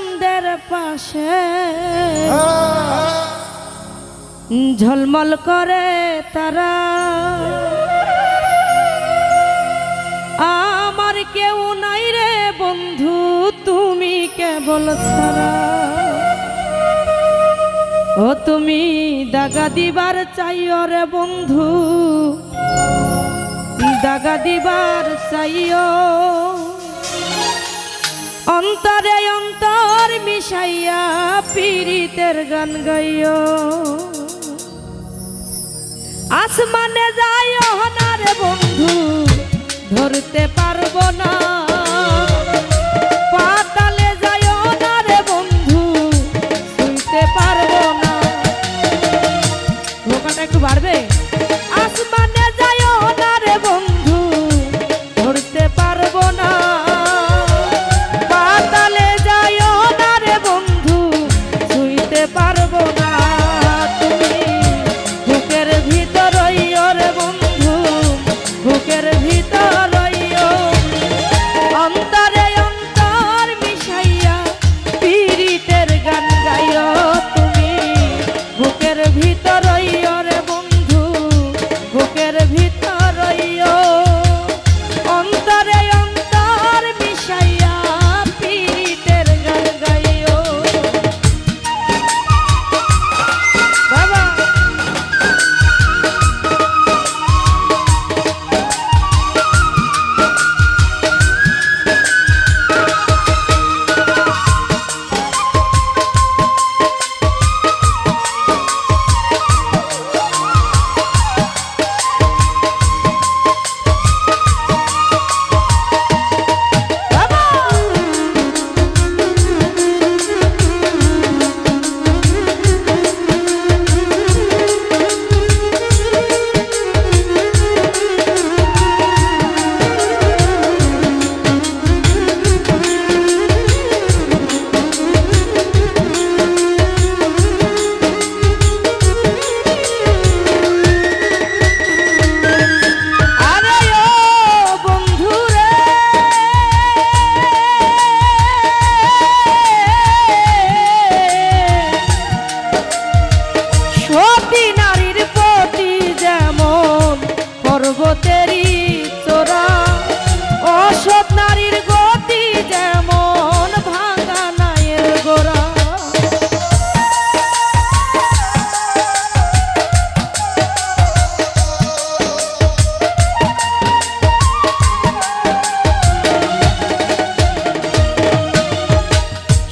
চাঁদের পাশে ঝলমল করে তারা, আমার কেউ নাই রে বন্ধু তুমি কেবল ছাড়া। ও তুমি দাগা দিবার চাইও রে বন্ধু, দাগা দিবার চাইও, অন্তরে অন্তর মিশাইয়া পীড়িতের গান গাইও। আসমানে যাইও না রে বন্ধু ধরতে পারবো না, পাতালে যাইও না রে বন্ধু শুইতে পারবো না। ভোকাটা একটু বাড়বে। আসমানে যাইও না রে বন্ধু ধরতে পারবো না, পাতালে যাইও না রে বন্ধু শুইতে পারবো না। তুমি বুকের ভিতর রইও রে বন্ধু, বুকের ভিতর রইও, অন্তরে অন্তর মিশাইয়া পীড়িতের গান গাইও। তুমি বুকের ভিতর রইও রে বন্ধু, বুকের ভিতর রইও, অন্তরে অন্তর মিশাইয়া পীড়িতের গান গাইও। বাবা পর্বতেরই চোরা, অসৎ নারীর গতি যেমন ভাঙা নায়ের গোড়া।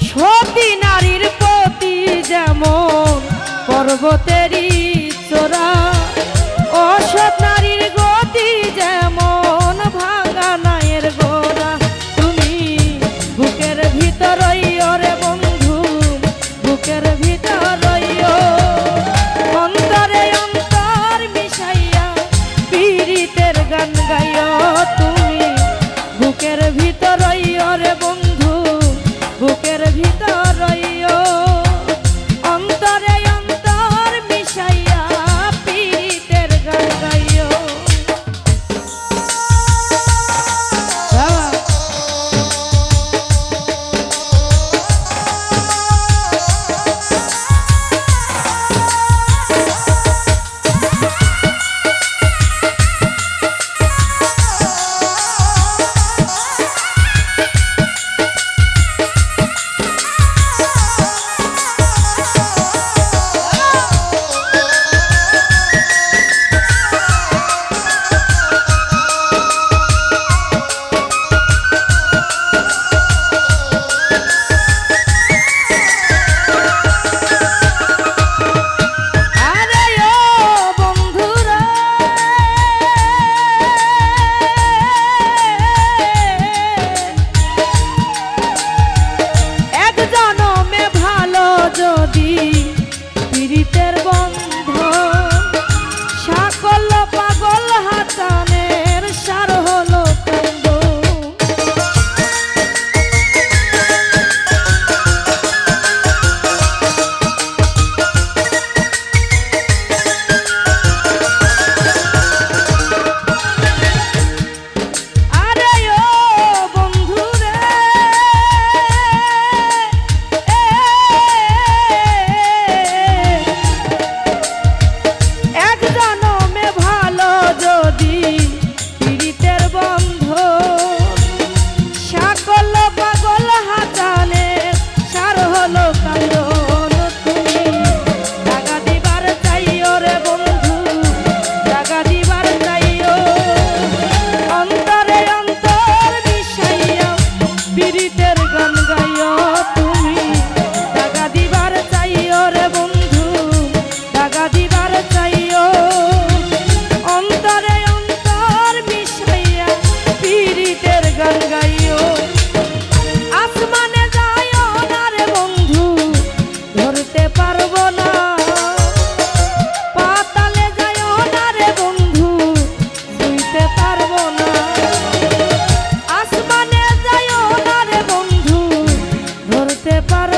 সতী নারীর প্রতি যেমন পর্বতেরই চোরা, অসৎ নারীর গতি যেমন ভাঙা নায়ের গোড়া। তুমি বুকের ভিতর রইও রে বন্ধু, বুকের ভিতর রইও, অন্তরে অন্তর মিশাইয়া পীড়িতের গান গাইও। তুমি বুকের ভিতর রইও রে বন্ধু, বুকের ভিতর রইও, অন্তরে অন্তর মিশাইয়া পীড়িতের গান গাইও।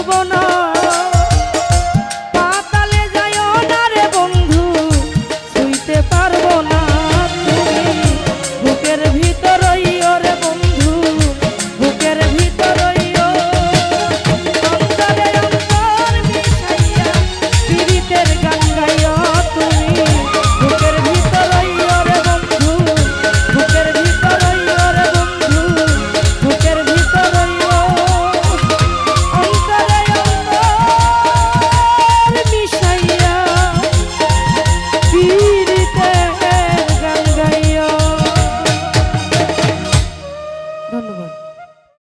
পারবো না